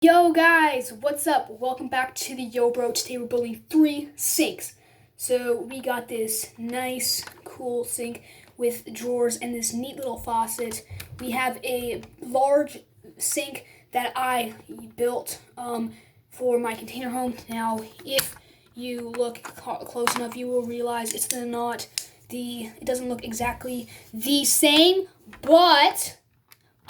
Yo guys, what's up? Welcome back to the Yo Bro. Today we're building 3 sinks. So we got this nice, cool sink with drawers and this neat little faucet. We have a large sink that I built for my container home. Now, if you look close enough, you will realize it doesn't look exactly the same, but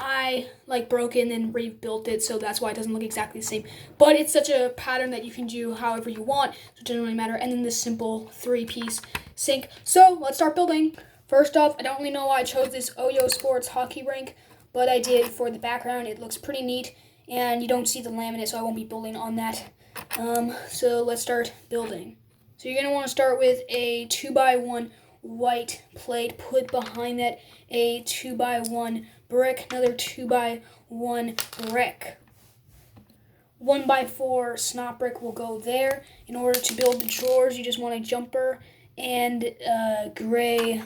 I broke it and then rebuilt it, so that's why it doesn't look exactly the same. But it's such a pattern that you can do however you want, so it doesn't really matter. And then this simple 3-piece sink. So let's start building. First off, I don't really know why I chose this Oyo Sports hockey rink, but I did for the background. It looks pretty neat, and you don't see the laminate, so I won't be building on that. So let's start building. So you're gonna want to start with a 2x1 white plate. Put behind that a 2x1 brick, another 2x1 brick. 1x4 snot brick will go there. In order to build the drawers, you just want a jumper and gray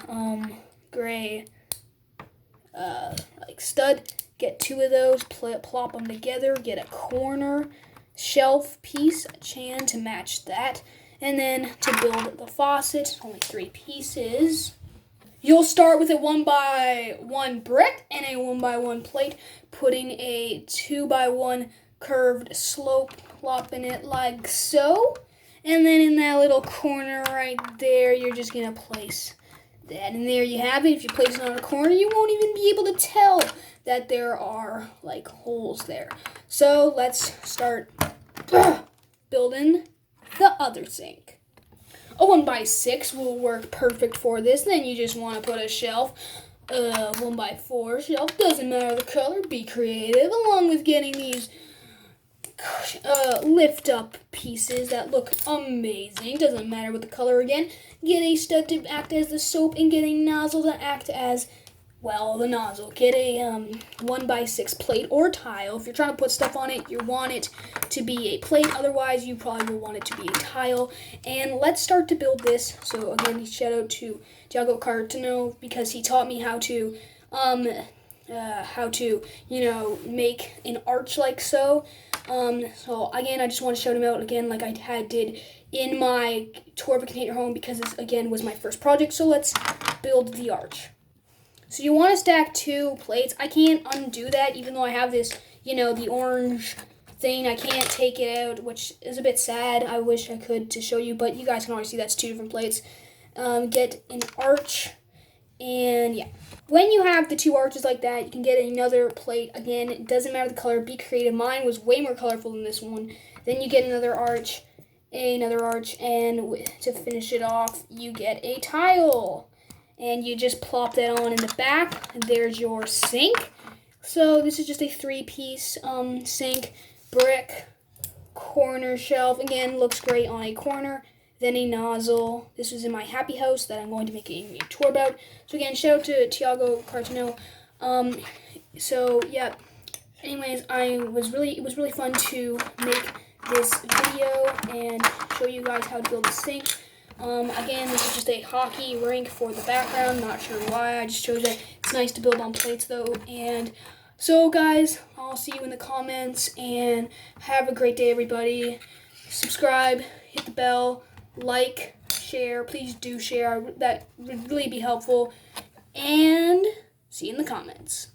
stud. Get 2 of those, plop them together. Get a corner shelf piece, a chan to match that. And then to build the faucet, only 3 pieces. You'll start with a 1x1 brick and a 1x1 plate, putting a 2x1 curved slope, plopping it like so. And then in that little corner right there, you're just going to place that. And there you have it. If you place it on a corner, you won't even be able to tell that there are holes there. So let's start building the other sink. A 1x6 will work perfect for this. Then you just want to put a shelf, 1x4 shelf, doesn't matter the color, be creative, along with getting these lift up pieces that look amazing, doesn't matter what the color again. Get a stud to act as the soap and get a nozzle to act as, well, the nozzle. Get a 1x6 plate or tile. If you're trying to put stuff on it, you want it to be a plate. Otherwise, you probably will want it to be a tile. And let's start to build this. So again, shout out to Tiago Catarno because he taught me how to make an arch like so. So again, I just want to shout him out again like I did in my tour of a container home because this again was my first project. So let's build the arch. So you want to stack 2 plates. I can't undo that even though I have this, the orange thing. I can't take it out, which is a bit sad. I wish I could to show you, but you guys can already see that's 2 different plates. Get an arch, and yeah. When you have the 2 arches like that, you can get another plate. Again, it doesn't matter the color. Be creative. Mine was way more colorful than this one. Then you get another arch, and to finish it off, you get a tile. And you just plop that on in the back, and there's your sink. So this is just a 3-piece sink, brick, corner shelf. Again, looks great on a corner. Then a nozzle. This was in my happy house that I'm going to make a tour about. So again, shout out to Tiago Catarno. So yeah. Anyways, it was really fun to make this video and show you guys how to build a sink. Again, this is just a hockey rink for the background. Not sure why. I just chose it. It's nice to build on plates, though. And so, guys, I'll see you in the comments. And have a great day, everybody. Subscribe, hit the bell, like, share. Please do share. That would really be helpful. And see you in the comments.